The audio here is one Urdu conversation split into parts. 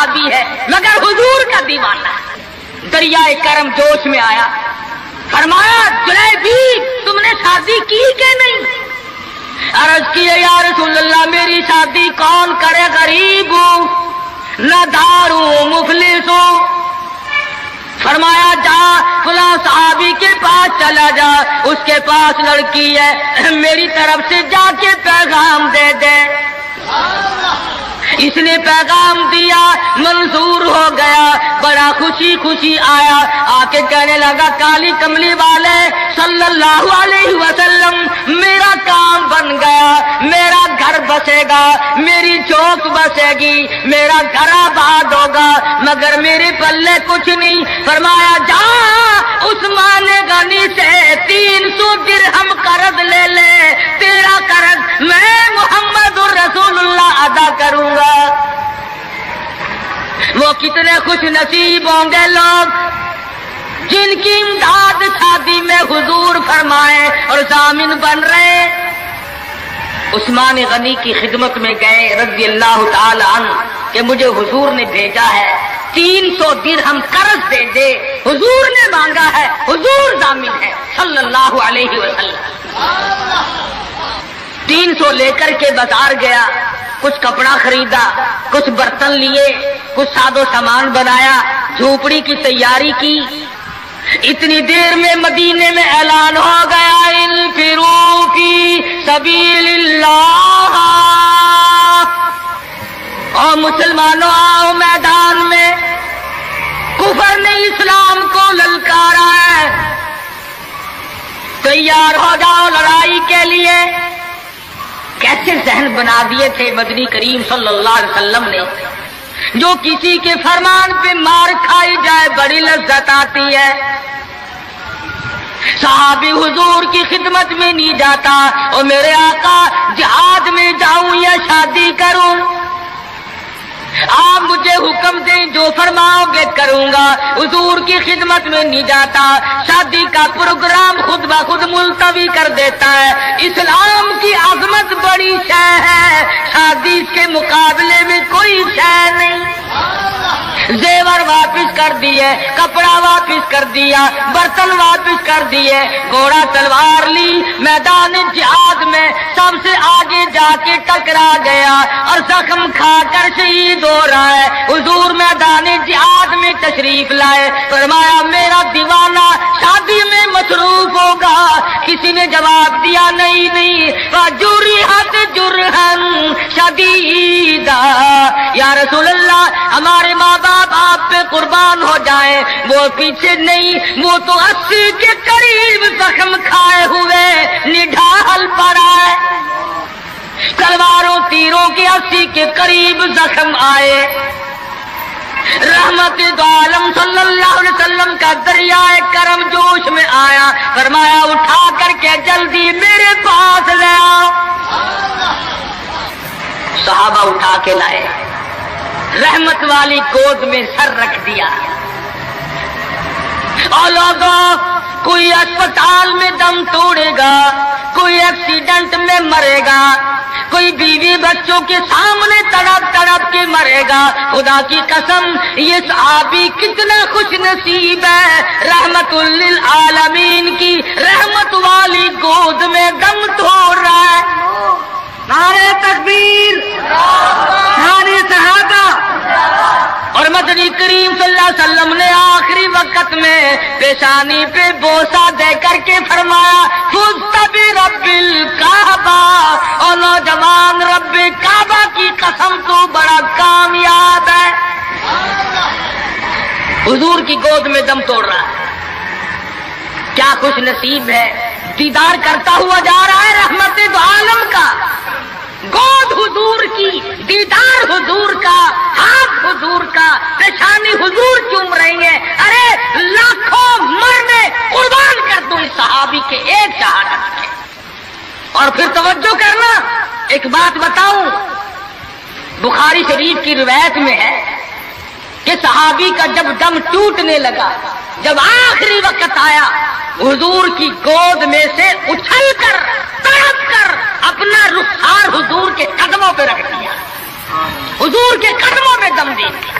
صحابی ہے مگر حضور کا دیوانہ. دریائے کرم جوش میں آیا, فرمایا جلیبی تم نے شادی کی کہ نہیں؟ عرض کیے یا رسول اللہ میری شادی کون کرے, غریب ہوں, نہ دار ہوں, مفلس ہوں. فرمایا جا فلاں صحابی کے پاس چلا جا, اس کے پاس لڑکی ہے, میری طرف سے جا کے پیغام دے دے. اس نے پیغام دیا, منظور ہو گیا, بڑا خوشی خوشی آیا, آ کے کہنے لگا کالی کملی والے صلی اللہ علیہ وسلم میرا کام بن گیا, میرا گھر بسے گا, میری چوک بسے گی, میرا گھر آباد ہوگا, مگر میرے پلے کچھ نہیں. فرمایا جا عثمان غنی سے 300 درہم قرض لے لے, تیرا قرض میں محمد الرسول اللہ ادا کروں گا. وہ کتنے خوش نصیب ہوں گے لوگ جن کی امداد شادی میں حضور فرمائے اور ضامن بن رہے. عثمان غنی کی خدمت میں گئے رضی اللہ تعالی عنہ کہ مجھے حضور نے بھیجا ہے, 300 درہم قرض دے دے, حضور نے مانگا ہے, حضور ضامن ہے صلی اللہ علیہ وسلم. 300 لے کر کے بازار گیا, کچھ کپڑا خریدا, کچھ برتن لیے, کچھ ساز و سامان بنایا, جھوپڑی کی تیاری کی. اتنی دیر میں مدینے میں اعلان ہو گیا انفروا فی سبیل اللہ, اور مسلمانوں آؤ میدان میں, کفر نے اسلام کو للکارا ہے, تیار ہو جاؤ لڑائی کے لیے. کیسے ذہن بنا دیے تھے مدنی کریم صلی اللہ علیہ وسلم نے, جو کسی کے فرمان پہ مار کھائی جائے بڑی لذت آتی ہے. صحابی حضور کی خدمت میں نہیں جاتا, اور میرے آقا جہاد میں جاؤں یا شادی کروں, آپ مجھے حکم دیں جو فرماؤ گے کروں گا. حضور کی خدمت میں نہیں جاتا, شادی کا پروگرام خود بخود ملتوی کر دیتا ہے. اسلام کی عظمت بڑی شے ہے, شادی کے مقابلے میں کوئی شے نہیں. زیور واپس کر دیے, کپڑا واپس کر دیا, برتن واپس کر دیے, گھوڑا تلوار لی, میدان جہاد میں سب سے آگے جا کے ٹکرا گیا اور زخم کھا کر شہید ہو رہا ہے. حضور میدان جہاد میں تشریف لائے, فرمایا میرا دیوانہ شادی میں مصروف ہوگا. کسی نے جواب دیا نہیں. فجرحت جرحن شدیدا, یا رسول اللہ ہمارے ماں باپ آپ پہ قربان ہو جائیں, وہ پیچھے نہیں, وہ تو 80 کے قریب زخم کھائے ہوئے نڈھال پڑا ہے. تلواروں تیروں کے 80 کے قریب زخم آئے. رحمت دو عالم صلی اللہ علیہ وسلم کا دریائے کرم جوش میں آیا, فرمایا اٹھا کر کے جلدی میرے پاس لے آؤ. صحابہ اٹھا کے لائے, رحمت والی گود میں سر رکھ دیا. اور لوگوں کوئی اسپتال میں دم توڑے گا, کوئی ایکسیڈنٹ میں مرے گا, کوئی بیوی بچوں کے سامنے تڑپ تڑپ کے مرے گا. خدا کی قسم یہ صحابی کتنا خوش نصیب ہے, رحمت للعالمین کی رحمت والی گود میں دم توڑ رہا ہے. نعرہ تکبیر, نعرہ صحابہ. اور مدنی کریم صلی اللہ علیہ وسلم نے آخری وقت میں پیشانی پہ بوسہ دے کر کے فرمایا فزت برب الکعبہ, اور نوجوان رب کعبہ کی قسم تو بڑا کامیاب ہے. حضور کی گود میں دم توڑ رہا ہے, کیا خوش نصیب ہے, دیدار کرتا ہوا جا رہا ہے رحمت دو عالم کا. گود حضور کی, دیدار حضور کا, ہاتھ حضور کا, پیشانی حضور چوم رہی ہے. ارے لاکھوں مرنے قربان کر دو اس صحابی کے ایک شہادت کے. اور پھر توجہ کرنا, ایک بات بتاؤں, بخاری شریف کی روایت میں ہے کہ صحابی کا جب دم ٹوٹنے لگا, جب آخری وقت آیا, حضور کی گود میں سے اچھل کر تڑپ کر اپنا رخسار حضور کے قدموں پہ رکھ دیا, حضور کے قدموں میں دم دے دیا.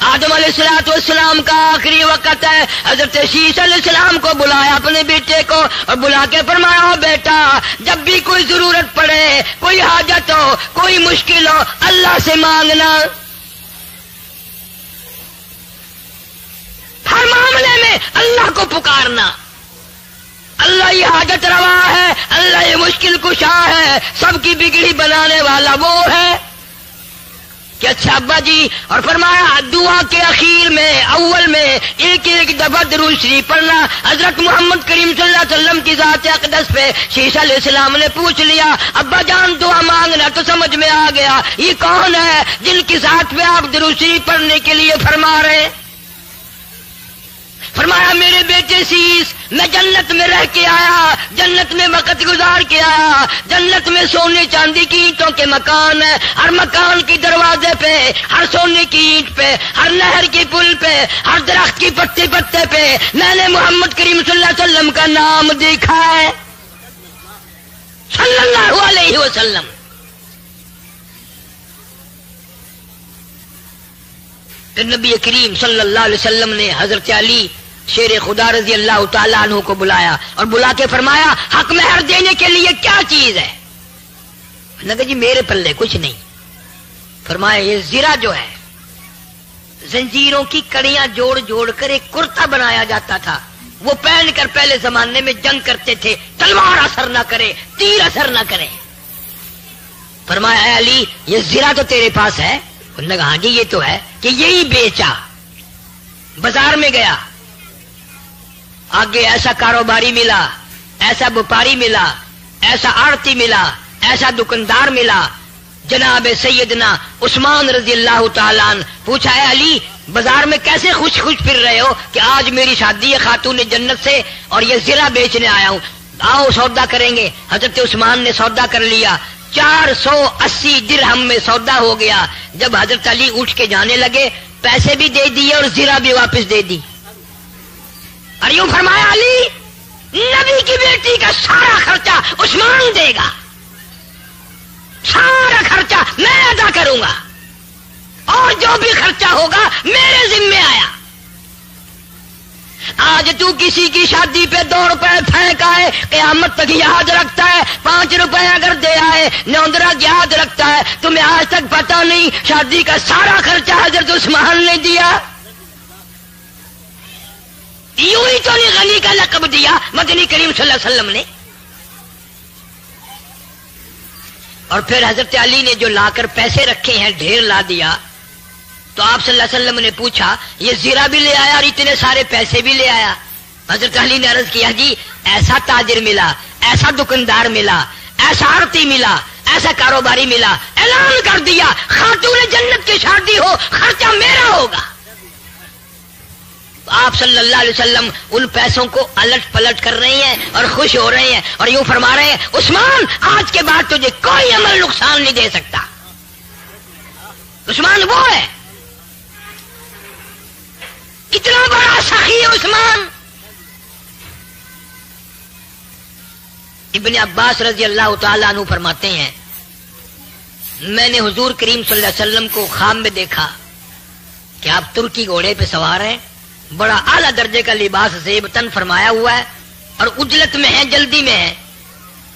آدم علیہ السلام کا آخری وقت ہے. حضرت شیش علیہ السلام کو بلایا اپنے بیٹے کو اور بلا کے فرمایا بیٹا جب بھی کوئی ضرورت پڑے, کوئی حاجت ہو, کوئی مشکل ہو, اللہ سے مانگنا. ہر معاملے میں اللہ کو پکارنا. اللہ یہ حاجت روا ہے, اللہ یہ مشکل کشا ہے, سب کی بگڑی بنانے والا وہ ہے کہ اچھا ابا جی. اور فرمایا دعا کے اخیر میں اول میں ایک ایک دفعہ درود شریف پڑھنا. حضرت محمد کریم صلی اللہ علیہ وسلم کی ذات اقدس پہ شیش علیہ السلام نے پوچھ لیا ابا جان دعا مانگنا, تو سمجھ میں آ گیا یہ کون ہے جن کی ذات پہ آپ درود شریف پڑھنے کے لیے فرما رہے. فرمایا میرے بیٹے شیش میں جنت میں رہ کے آیا, جنت میں وقت گزار کے آیا, جنت میں سونے چاندی کی اینٹوں کے مکان ہے, ہر مکان کی دروازے پہ, ہر سونے کی اینٹ پہ, ہر نہر کی پل پہ, ہر درخت کی پتے پتے پہ میں نے محمد کریم صلی اللہ علیہ وسلم کا نام دیکھا ہے صلی اللہ علیہ وسلم. پھر نبی کریم صلی اللہ علیہ وسلم نے حضرت علی شیر خدا رضی اللہ تعالیٰ عنہ کو بلایا اور بلا کے فرمایا حق مہر دینے کے لیے کیا چیز ہے؟ نے کہا جی میرے پلے کچھ نہیں. فرمایا یہ زرہ جو ہے زنجیروں کی کڑیاں جوڑ جوڑ کر ایک کرتا بنایا جاتا تھا, وہ پہن کر پہلے زمانے میں جنگ کرتے تھے, تلوار اثر نہ کرے, تیر اثر نہ کرے. فرمایا اے علی یہ زرہ تو تیرے پاس ہے؟ انہوں نے کہا ہاں جی یہ تو ہے. کہ یہی بیچا, بازار میں گیا, آگے ایسا کاروباری ملا, ایسا وپاری ملا, ایسا آڑتی ملا, ایسا دکاندار ملا, جناب سیدنا عثمان رضی اللہ تعالیٰ عنہ. پوچھا ہے علی بازار میں کیسے خوش خوش پھر رہے ہو؟ کہ آج میری شادی ہے خاتون جنت سے اور یہ زرہ بیچنے آیا ہوں, آؤ سودا کریں گے. حضرت عثمان نے سودا کر لیا, 480 درہم میں سودا ہو گیا. جب حضرت علی اٹھ کے جانے لگے پیسے بھی دے دیے اور زرہ بھی واپس دے دی. اور یوں فرمایا علی نبی کی بیٹی کا سارا خرچہ عثمان دے گا, سارا خرچہ میں ادا کروں گا, اور جو بھی خرچہ ہوگا میرے ذمے آیا. آج تو کسی کی شادی پہ 2 روپے پھینک آئے قیامت تک یاد رکھتا ہے, 5 روپے اگر دے آئے نوندرا یاد رکھتا ہے. تمہیں آج تک پتا نہیں شادی کا سارا خرچہ حضرت عثمان نے دیا. یوں ہی تو نہیں غنی کا لقب دیا مدنی کریم صلی اللہ علیہ وسلم نے. اور پھر حضرت علی نے جو لا کر پیسے رکھے ہیں ڈھیر لا دیا. تو آپ صلی اللہ علیہ وسلم نے پوچھا یہ زیرہ بھی لے آیا اور اتنے سارے پیسے بھی لے آیا؟ حضرت علی نے عرض کیا جی ایسا تاجر ملا, ایسا دکاندار ملا, ایسا آڑتی ملا, ایسا کاروباری ملا, اعلان کر دیا خاتون جنت کی شادی ہو خرچہ میرا ہوگا. آپ صلی اللہ علیہ وسلم ان پیسوں کو الٹ پلٹ کر رہے ہیں اور خوش ہو رہے ہیں اور یوں فرما رہے ہیں عثمان آج کے بعد تجھے کوئی عمل نقصان نہیں دے سکتا. عثمان وہ ہے, اتنا بڑا سخی عثمان. ابن عباس رضی اللہ تعالیٰ عنہ فرماتے ہیں میں نے حضور کریم صلی اللہ علیہ وسلم کو خواب میں دیکھا کہ آپ ترکی گھوڑے پہ سوار ہیں, بڑا اعلیٰ درجے کا لباس زیب تن فرمایا ہوا ہے اور اجلت میں ہے, جلدی میں ہے.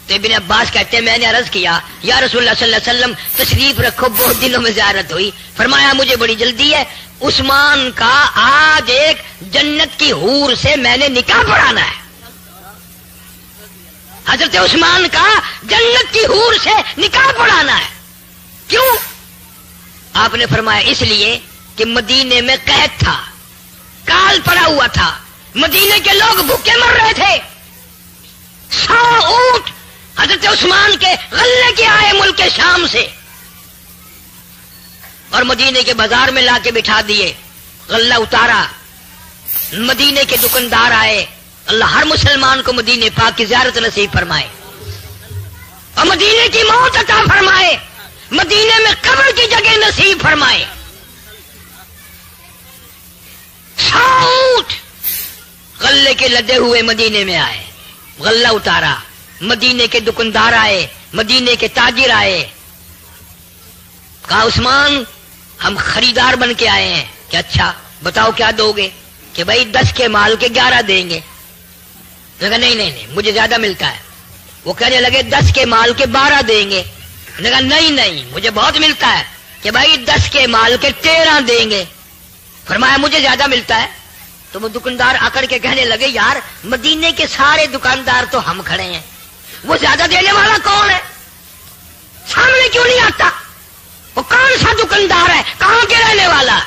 تو ابن عباس کہتے ہیں میں نے عرض کیا یا رسول اللہ صلی اللہ علیہ وسلم تشریف رکھو, بہت دنوں میں زیارت ہوئی. فرمایا مجھے بڑی جلدی ہے, عثمان کا آج ایک جنت کی حور سے میں نے نکاح پڑھانا ہے. حضرت عثمان کا جنت کی حور سے نکاح پڑھانا ہے. کیوں؟ آپ نے فرمایا اس لیے کہ مدینے میں قحط تھا, کال پڑا ہوا تھا, مدینے کے لوگ بھوکے مر رہے تھے. 100 اونٹ حضرت عثمان کے غلے کے آئے ملک شام سے اور مدینے کے بازار میں لا کے بٹھا دیے, غلہ اتارا. مدینے کے دکاندار آئے. اللہ ہر مسلمان کو مدینے پاک کی زیارت نصیب فرمائے اور مدینے کی موت عطا فرمائے, مدینے میں قبر کی جگہ نصیب فرمائے. 100 اونٹ غلے کے لدے ہوئے مدینے میں آئے, غلہ اتارا. مدینے کے دکاندار آئے, مدینے کے تاجر آئے. کہا عثمان ہم خریدار بن کے آئے ہیں, کہ اچھا بتاؤ کیا دو گے؟ کہ بھائی 10 کے مال کے 11 دیں گے۔ کہا نہیں مجھے زیادہ ملتا ہے۔ وہ کہنے لگے 10 کے مال کے 12 دیں گے۔ کہا نہیں مجھے بہت ملتا ہے۔ کہ بھائی 10 کے مال کے 13 دیں گے۔ فرمایا مجھے زیادہ ملتا ہے۔ تو وہ دکاندار اکڑ کے کہنے لگے یار مدینے کے سارے دکاندار تو ہم کھڑے ہیں، وہ زیادہ دینے والا کون ہے؟ سامنے کیوں نہیں آتا؟ وہ کون سا دکاندار ہے؟ کہاں کے رہنے والا؟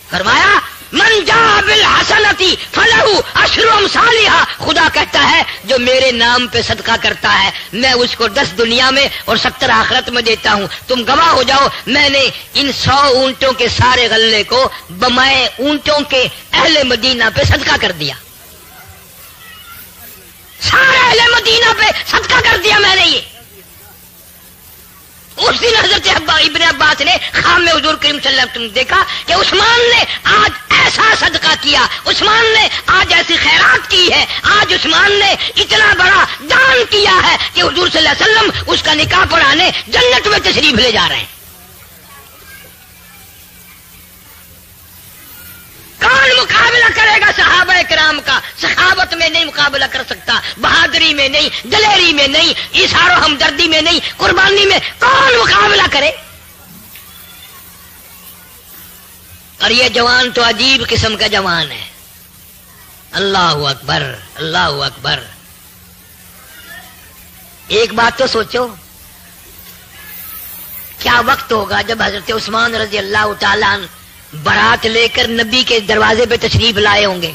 فرمایا من جاء بالحسنتی فلہ عشر امثالھا، خدا کہتا ہے جو میرے نام پہ صدقہ کرتا ہے میں اس کو 10 دنیا میں اور 70 آخرت میں دیتا ہوں۔ تم گواہ ہو جاؤ میں نے ان 100 اونٹوں کے سارے غلے کو بمائے اونٹوں کے اہل مدینہ پہ صدقہ کر دیا، سارے اہل مدینہ پہ صدقہ کر دیا میں نے۔ یہ اس دن حضرت ابن عباس نے خواب میں حضور کریم صلی اللہ علیہ وسلم دیکھا کہ عثمان نے آج ایسا صدقہ کیا، عثمان نے آج ایسی خیرات کی ہے، آج عثمان نے اتنا بڑا دان کیا ہے کہ حضور صلی اللہ علیہ وسلم اس کا نکاح پڑھانے جنت میں تشریف لے جا رہے ہیں۔ کون مقابلہ کرے گا صحابہ کرام کا؟ سخاوت میں نہیں مقابلہ کر سکتا، بہادری میں نہیں، دلیری میں نہیں، ایثار و ہمدردی میں نہیں، قربانی میں کون مقابلہ کرے؟ اور یہ جوان تو عجیب قسم کا جوان ہے۔ اللہ اکبر اللہ اکبر۔ ایک بات تو سوچو، کیا وقت ہوگا جب حضرت عثمان رضی اللہ تعالیٰ عنہ بارات لے کر نبی کے دروازے پہ تشریف لائے ہوں گے۔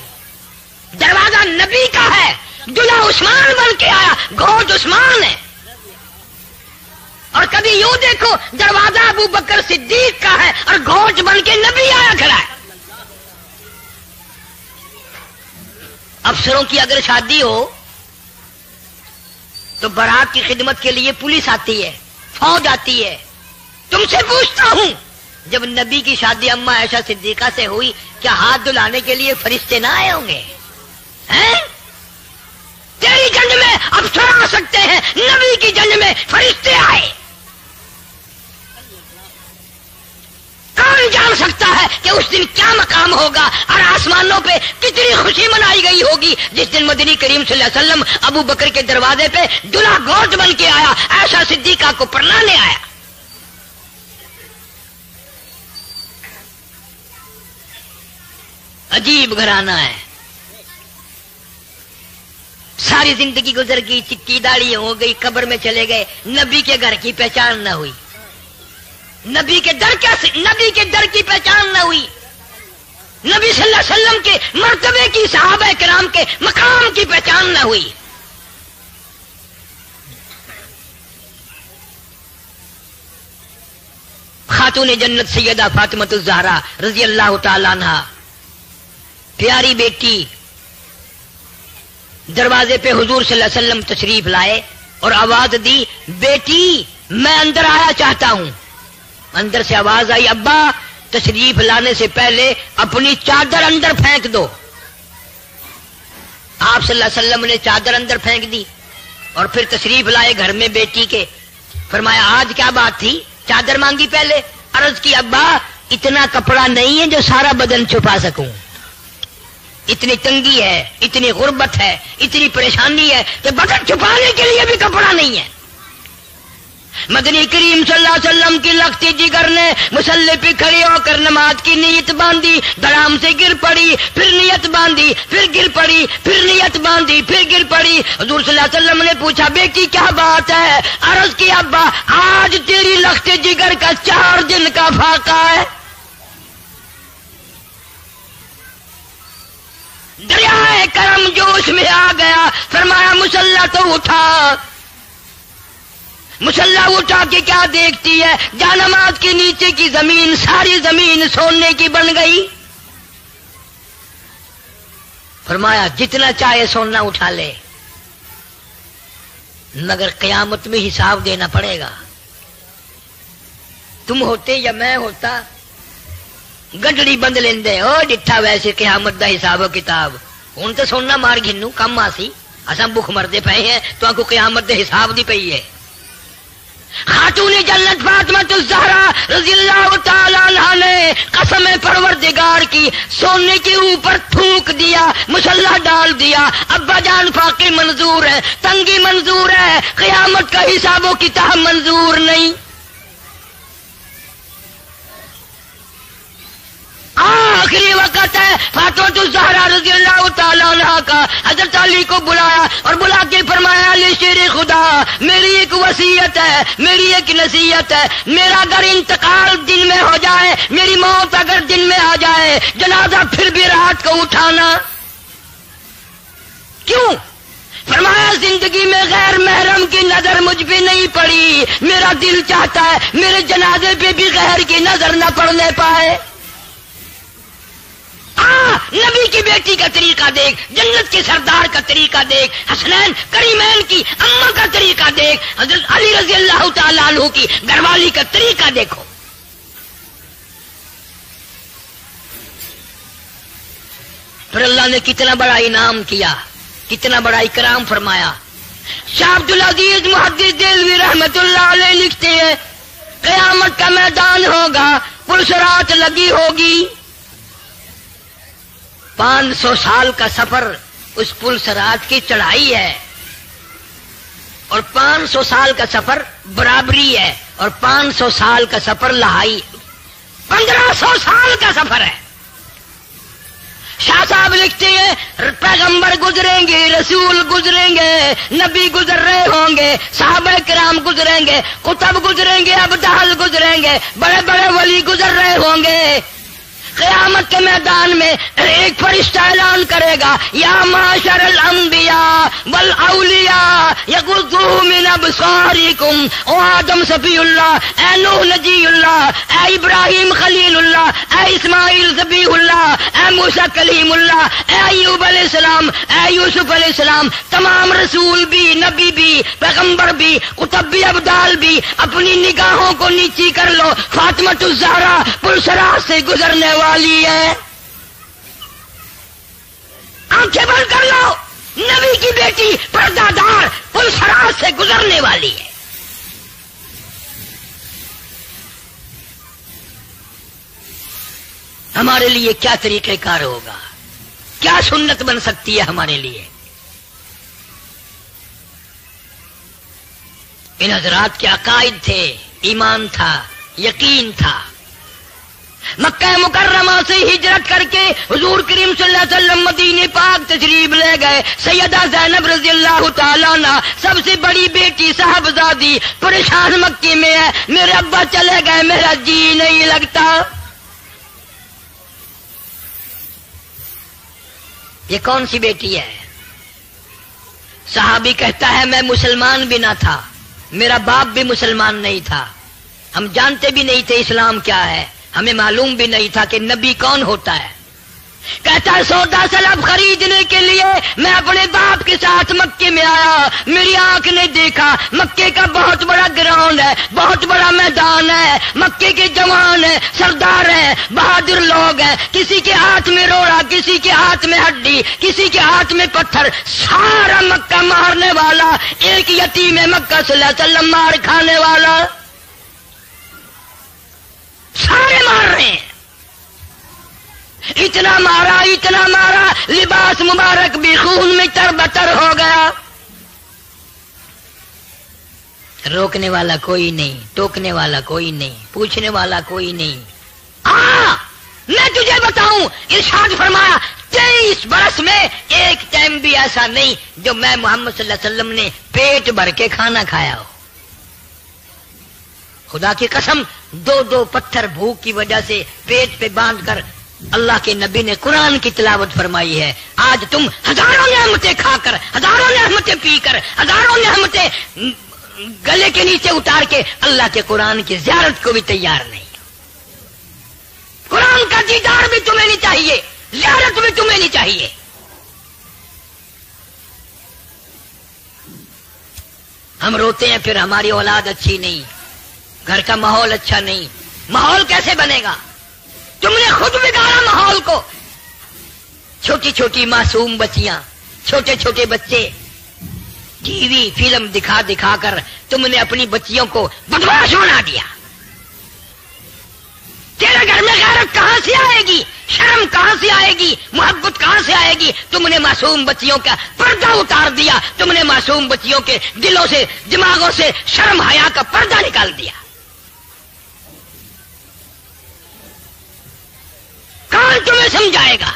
دروازہ نبی کا ہے، دلہا عثمان بن کے آیا، گھوڑ عثمان ہے۔ اور کبھی یوں دیکھو دروازہ ابو بکر صدیق کا ہے اور گھوڑ بن کے نبی آیا کھڑا ہے۔ افسروں کی اگر شادی ہو تو بارات کی خدمت کے لیے پولیس آتی ہے، فوج آتی ہے۔ تم سے پوچھتا ہوں جب نبی کی شادی اما عائشہ صدیقہ سے ہوئی کیا ہاتھ دھلانے کے لیے فرشتے نہ آئے ہوں گے؟ تیری جنگ میں افسر آ سکتے ہیں، نبی کی جنگ میں فرشتے آئے۔ کون جان سکتا ہے کہ اس دن کیا مقام ہوگا اور آسمانوں پہ کتنی خوشی منائی گئی ہوگی جس دن مدنی کریم صلی اللہ علیہ وسلم ابو بکر کے دروازے پہ دلہا گوٹ بن کے آیا، عائشہ صدیقہ کو پرنانے آیا۔ عجیب گھرانہ ہے، ساری زندگی گزر گئی، چٹی داڑھی ہو گئی، قبر میں چلے گئے، نبی کے گھر کی پہچان نہ ہوئی، نبی کے در کی پہچان نہ ہوئی، نبی صلی اللہ علیہ وسلم کے مرتبے کی، صحابہ کرام کے مقام کی پہچان نہ ہوئی۔ خاتون جنت سیدہ فاطمہ الزہرا رضی اللہ تعالی عنہا، پیاری بیٹی، دروازے پہ حضور صلی اللہ علیہ وسلم تشریف لائے اور آواز دی بیٹی میں اندر آیا چاہتا ہوں۔ اندر سے آواز آئی ابا تشریف لانے سے پہلے اپنی چادر اندر پھینک دو۔ آپ صلی اللہ علیہ وسلم نے چادر اندر پھینک دی اور پھر تشریف لائے گھر میں بیٹی کے۔ فرمایا آج کیا بات تھی؟ چادر مانگی پہلے، عرض کی ابا اتنا کپڑا نہیں ہے جو سارا بدن چھپا سکوں، اتنی تنگی ہے، اتنی غربت ہے، اتنی پریشانی ہے کہ بدن چھپانے کے لیے بھی کپڑا نہیں ہے۔ مدنی کریم صلی اللہ علیہ وسلم کی لختی جگر نے مصلی پہ کھڑی ہو کر نماز کی نیت باندھی، دھڑام سے گر پڑی، پھر نیت باندھی، پھر گر پڑی، پھر نیت باندھی، پھر گر پڑی۔ حضور صلی اللہ علیہ وسلم نے پوچھا بیٹی کیا بات ہے؟ عرض کی ابا آج تیری لختی جگر کا 4 دن کا فاقہ ہے۔ دریائے کرم جوش میں آ گیا، فرمایا مسلح تو اٹھا۔ مسلح اٹھا کے کیا دیکھتی ہے؟ جانماز کے نیچے کی زمین، ساری زمین سونے کی بن گئی۔ فرمایا جتنا چاہے سونا اٹھا لے مگر قیامت میں حساب دینا پڑے گا۔ تم ہوتے یا میں ہوتا گڈڑی بند لیندے او ڈٹھا ویسے قیامت دا حساب و کتاب، ہوں تو سونا مار گھنو کم آسی، اساں بھوک مردے پئے ہیں تو آنکو قیامت دے حساب دی پئی ہے۔ خاتون جنت فاطمہ الزہرا رضی اللہ تعالیٰ عنہا نے قسم پروردگار کی سونے کے اوپر تھوک دیا، مصلح ڈال دیا، ابا جان فاقے منظور ہے، تنگی منظور ہے، قیامت کا حساب و کتاب منظور نہیں۔ آخری وقت ہے، فاطمہ الزہرا رضی اللہ تعالیٰ عنہا کا حضرت علی کو بلایا اور بلا کے فرمایا، علی شیر خدا، میری ایک وصیت ہے، میری ایک نصیحت ہے، میرا اگر انتقال دن میں ہو جائے، میری موت اگر دن میں آ جائے، جنازہ پھر بھی رات کو اٹھانا۔ کیوں؟ فرمایا زندگی میں غیر محرم کی نظر مجھ پہ نہیں پڑی، میرا دل چاہتا ہے میرے جنازے پہ بھی غیر کی نظر نہ پڑنے پائے۔ نبی کی بیٹی کا طریقہ دیکھ، جنت کے سردار کا طریقہ دیکھ، حسنین کریمین کی اماں کا طریقہ دیکھ، حضرت علی رضی اللہ تعالیٰ عنہ کی گھر والی کا طریقہ دیکھو۔ پھر اللہ نے کتنا بڑا انعام کیا، کتنا بڑا اکرام فرمایا۔ شاہ عبد العزیز محدث دہلوی رحمت اللہ علیہ لکھتے ہیں، قیامت کا میدان ہوگا، پلسرات لگی ہوگی، 500 سال کا سفر اس پل سرات کی چڑھائی ہے، اور 500 سال کا سفر برابری ہے، اور 500 سال کا سفر لہائی، 1500 سال کا سفر ہے۔ شاہ صاحب لکھتے ہیں، پیغمبر گزریں گے، رسول گزریں گے، نبی گزر رہے ہوں گے، صحابہ کرام گزریں گے، قطب گزریں گے، ابدال گزریں گے، بڑے بڑے ولی گزر رہے ہوں گے۔ قیامت کے میدان میں ایک فرشتہ اعلان کرے گا، یا معاشر الانبیاء والاولیاء یغضوا من ابصارکم، او آدم صفی اللہ، اے نوح نجی اللہ، اے ابراہیم خلیل اللہ، اے اسماعیل ذبیح اللہ، اے موسیٰ کلیم اللہ، اے ایوب علیہ السلام، اے یوسف علیہ السلام، تمام رسول بھی، نبی بھی، پیغمبر بھی، قطب بھی، ابدال بھی، اپنی نگاہوں کو نیچی کر لو، فاطمہ الزہرا پلسرات سے گزرنے والی ہے۔ آنکھیں بند کر لو، نبی کی بیٹی پردہ دار پلسرات سے گزرنے والی ہے۔ ہمارے لیے کیا طریقہ کار ہوگا، کیا سنت بن سکتی ہے ہمارے لیے؟ ان حضرات کے عقائد تھے، ایمان تھا، یقین تھا۔ مکہ مکرمہ سے ہجرت کر کے حضور کریم صلی اللہ علیہ وسلم مدینے پاک تشریف لے گئے۔ سیدہ زینب رضی اللہ تعالیٰ عنہ سب سے بڑی بیٹی صاحبزادی پریشان مکے میں ہے، میرے ابا چلے گئے، میرا جی نہیں لگتا۔ یہ کون سی بیٹی ہے؟ صحابی کہتا ہے، میں مسلمان بھی نہ تھا، میرا باپ بھی مسلمان نہیں تھا، ہم جانتے بھی نہیں تھے اسلام کیا ہے، ہمیں معلوم بھی نہیں تھا کہ نبی کون ہوتا ہے۔ کہتا ہے سودا سلب خریدنے کے لیے میں اپنے باپ کے ساتھ مکے میں آیا، میری آنکھ نے دیکھا مکے کا بہت بڑا گراؤنڈ ہے، بہت بڑا میدان ہے، مکے کے جوان ہیں، سردار ہیں، بہادر لوگ ہیں، کسی کے ہاتھ میں روڑا، کسی کے ہاتھ میں ہڈی، کسی کے ہاتھ میں پتھر، سارا مکہ مارنے والا، ایک یتیم مکہ صلی اللہ علیہ وسلم مار کھانے والا، سارے مار رہے ہیں۔ اتنا مارا، لباس مبارک بھی خون میں تربتر ہو گیا۔ روکنے والا کوئی نہیں، ٹوکنے والا کوئی نہیں، پوچھنے والا کوئی نہیں۔ میں تجھے بتاؤں، ارشاد فرمایا 23 برس میں ایک ٹائم بھی ایسا نہیں جو میں محمد صلی اللہ علیہ وسلم نے پیٹ بھر کے کھانا کھایا ہو۔ خدا کی قسم، 2 پتھر بھوک کی وجہ سے پیٹ پہ باندھ کر اللہ کے نبی نے قرآن کی تلاوت فرمائی ہے۔ آج تم ہزاروں نعمتیں کھا کر، ہزاروں نعمتیں پی کر، ہزاروں نعمتیں گلے کے نیچے اتار کے اللہ کے قرآن کی زیارت کو بھی تیار نہیں۔ قرآن کا دیدار بھی تمہیں نہیں چاہیے، زیارت بھی تمہیں نہیں چاہیے۔ ہم روتے ہیں پھر ہماری اولاد اچھی نہیں، گھر کا ماحول اچھا نہیں۔ ماحول کیسے بنے گا؟ تم نے خود بگاڑا ماحول کو۔ چھوٹی چھوٹی معصوم بچیاں، چھوٹے چھوٹے بچے ٹی فلم دکھا دکھا کر تم نے اپنی بچیوں کو بدماش بنا دیا. تیرے گھر میں غیرت کہاں سے آئے گی؟ شرم کہاں سے آئے گی؟ محبت کہاں سے آئے گی؟ تم نے معصوم بچیوں کا پردہ اتار دیا. تم نے معصوم بچیوں کے دلوں سے دماغوں سے شرم حیا کا پردہ نکال دیا. کون تمہیں سمجھائے گا؟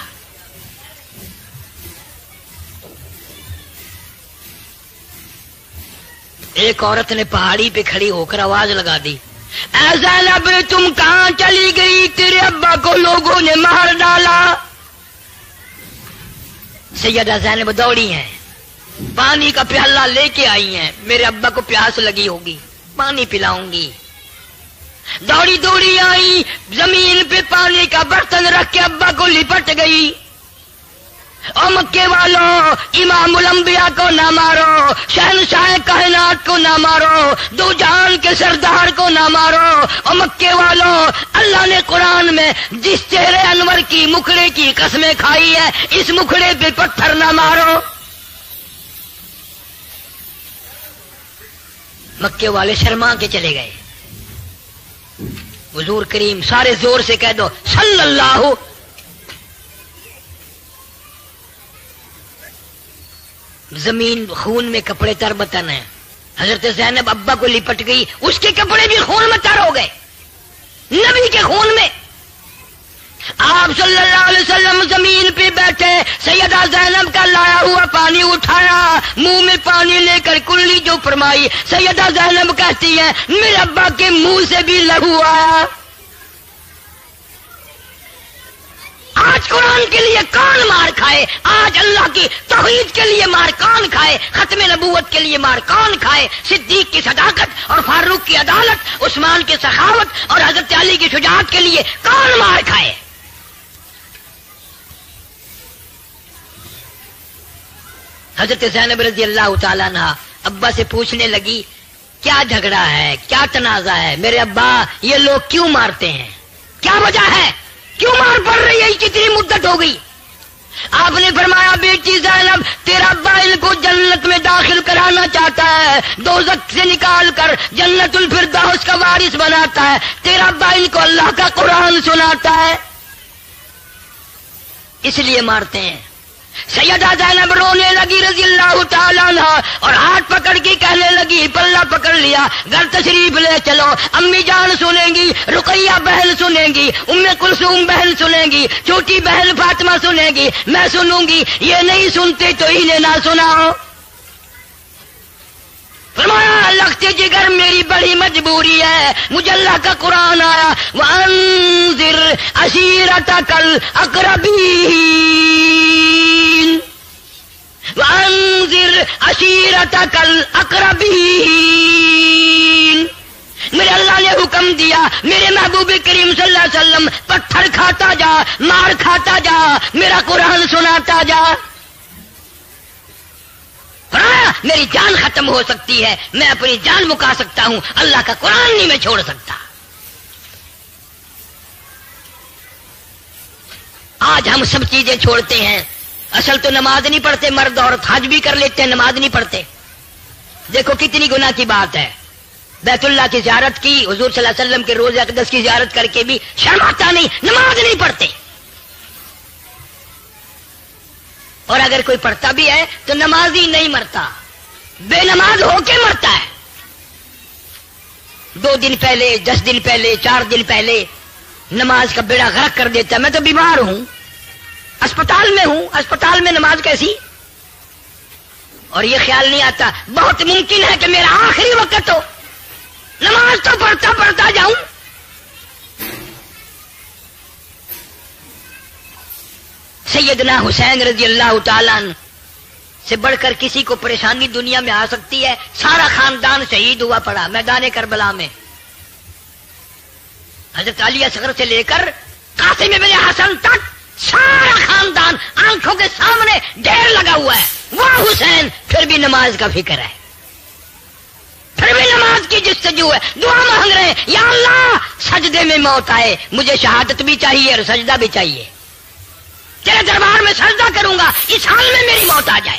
ایک عورت نے پہاڑی پہ کھڑی ہو کر آواز لگا دی، اے زینب تم کہاں چلی گئی؟ تیرے ابا کو لوگوں نے مار ڈالا. سیدہ زینب دوڑی ہیں، پانی کا پیالہ لے کے آئی ہیں. میرے ابا کو پیاس لگی ہوگی، پانی پلاؤں گی. دوڑی دوڑی آئی، زمین پہ پانی کا برتن رکھ کے ابا کو لپٹ گئی. او مکے والوں، امام الانبیاء کو نہ مارو، شہنشاہ کائنات کو نہ مارو، دو جہان کے سردار کو نہ مارو. او مکے والوں، اللہ نے قرآن میں جس چہرے انور کی مکھڑے کی قسمیں کھائی ہے، اس مکھڑے پہ پتھر نہ مارو. مکے والے شرما کے چلے گئے. حضور کریم سارے زور سے کہہ دو صلی اللہ. زمین خون میں کپڑے تر بتن ہیں. حضرت زینب ابا کو لپٹ گئی، اس کے کپڑے بھی خون میں تر ہو گئے، نبی کے خون میں. آپ صلی اللہ علیہ وسلم زمین پہ بیٹھے، سیدہ زینب کا لایا ہوا پانی اٹھایا، منہ میں پانی لے کر کلی جو فرمائی. سیدہ زینب کہتی ہے میرے ابا کے منہ سے بھی لہو آیا. آج قرآن کے لیے کون مار کھائے؟ آج اللہ کی توحید کے لیے مار کون کھائے؟ ختم نبوت کے لیے مار کون کھائے؟ صدیق کی صداقت اور فاروق کی عدالت، عثمان کی سخاوت اور حضرت علی کی شجاعت کے لیے کون مار کھائے؟ حضرت زینب رضی اللہ تعالیٰ عنہ ابا سے پوچھنے لگی کیا جھگڑا ہے، کیا تنازع ہے؟ میرے ابا یہ لوگ کیوں مارتے ہیں؟ کیا وجہ ہے؟ کیوں مار پڑ رہی ہے؟ کتنی مدت ہو گئی؟ آپ نے فرمایا بیٹی زینب تیرا ابا ان کو جنت میں داخل کرانا چاہتا ہے، دوزخ سے نکال کر جنت الفردوس کا وارث بناتا ہے. تیرا ابا ان کو اللہ کا قرآن سناتا ہے، اس لیے مارتے ہیں. سیدہ زینب رونے لگی رضی اللہ تعالیٰ عنہ اور ہاتھ پکڑ کے کہنے لگی، پلہ پکڑ لیا، گھر تشریف لے چلو. امی جان سنیں گی، رقیہ بہن سنیں گی، ام کلثوم بہن سنیں گی، چھوٹی بہن فاطمہ سنیں گی، میں سنوں گی. یہ نہیں سنتے تو انہیں نہ سناؤ. فرمایا لگتے جگر میری بڑی مجبوری ہے، مجھے اللہ کا قرآن آیا وانذر عشیرتک الاقربین، وانذر عشیرتک الاقربین. میرے اللہ نے حکم دیا میرے محبوب کریم صلی اللہ علیہ وسلم پتھر کھاتا جا، مار کھاتا جا، میرا قرآن سناتا جا. میری جان ختم ہو سکتی ہے، میں اپنی جان مکا سکتا ہوں، اللہ کا قرآن نہیں میں چھوڑ سکتا. آج ہم سب چیزیں چھوڑتے ہیں. اصل تو نماز نہیں پڑھتے، مرد عورت حج بھی کر لیتے ہیں، نماز نہیں پڑھتے. دیکھو کتنی گناہ کی بات ہے. بیت اللہ کی زیارت کی، حضور صلی اللہ علیہ وسلم کے روضہ اقدس کی زیارت کر کے بھی شرم آتا نہیں، نماز نہیں پڑھتے. اور اگر کوئی پڑھتا بھی ہے تو نمازی نہیں مرتا، بے نماز ہو کے مرتا ہے. 2 دن پہلے، 10 دن پہلے، 4 دن پہلے نماز کا بیڑا غرق کر دیتا ہے. میں تو بیمار ہوں، اسپتال میں ہوں، اسپتال میں نماز کیسی؟ اور یہ خیال نہیں آتا بہت ممکن ہے کہ میرا آخری وقت ہو، نماز تو پڑھتا پڑھتا جاؤں. سیدنا حسین رضی اللہ تعالیٰ عنہ سے بڑھ کر کسی کو پریشانی دنیا میں آ سکتی ہے؟ سارا خاندان شہید ہوا پڑا میدان کربلا میں. حضرت علی اصغر سے لے کر قاسم ابن حسن تک سارا خاندان آنکھوں کے سامنے ڈھیر لگا ہوا ہے. وہ حسین پھر بھی نماز کا فکر ہے، پھر بھی نماز کی جستجو ہے، دعا مانگ رہے ہیں یا اللہ سجدے میں موت آئے، مجھے شہادت بھی چاہیے اور سجدہ بھی چاہیے، تیرے دربار میں سجدہ کروں گا، اس حال میں میری موت آ جائے.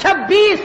26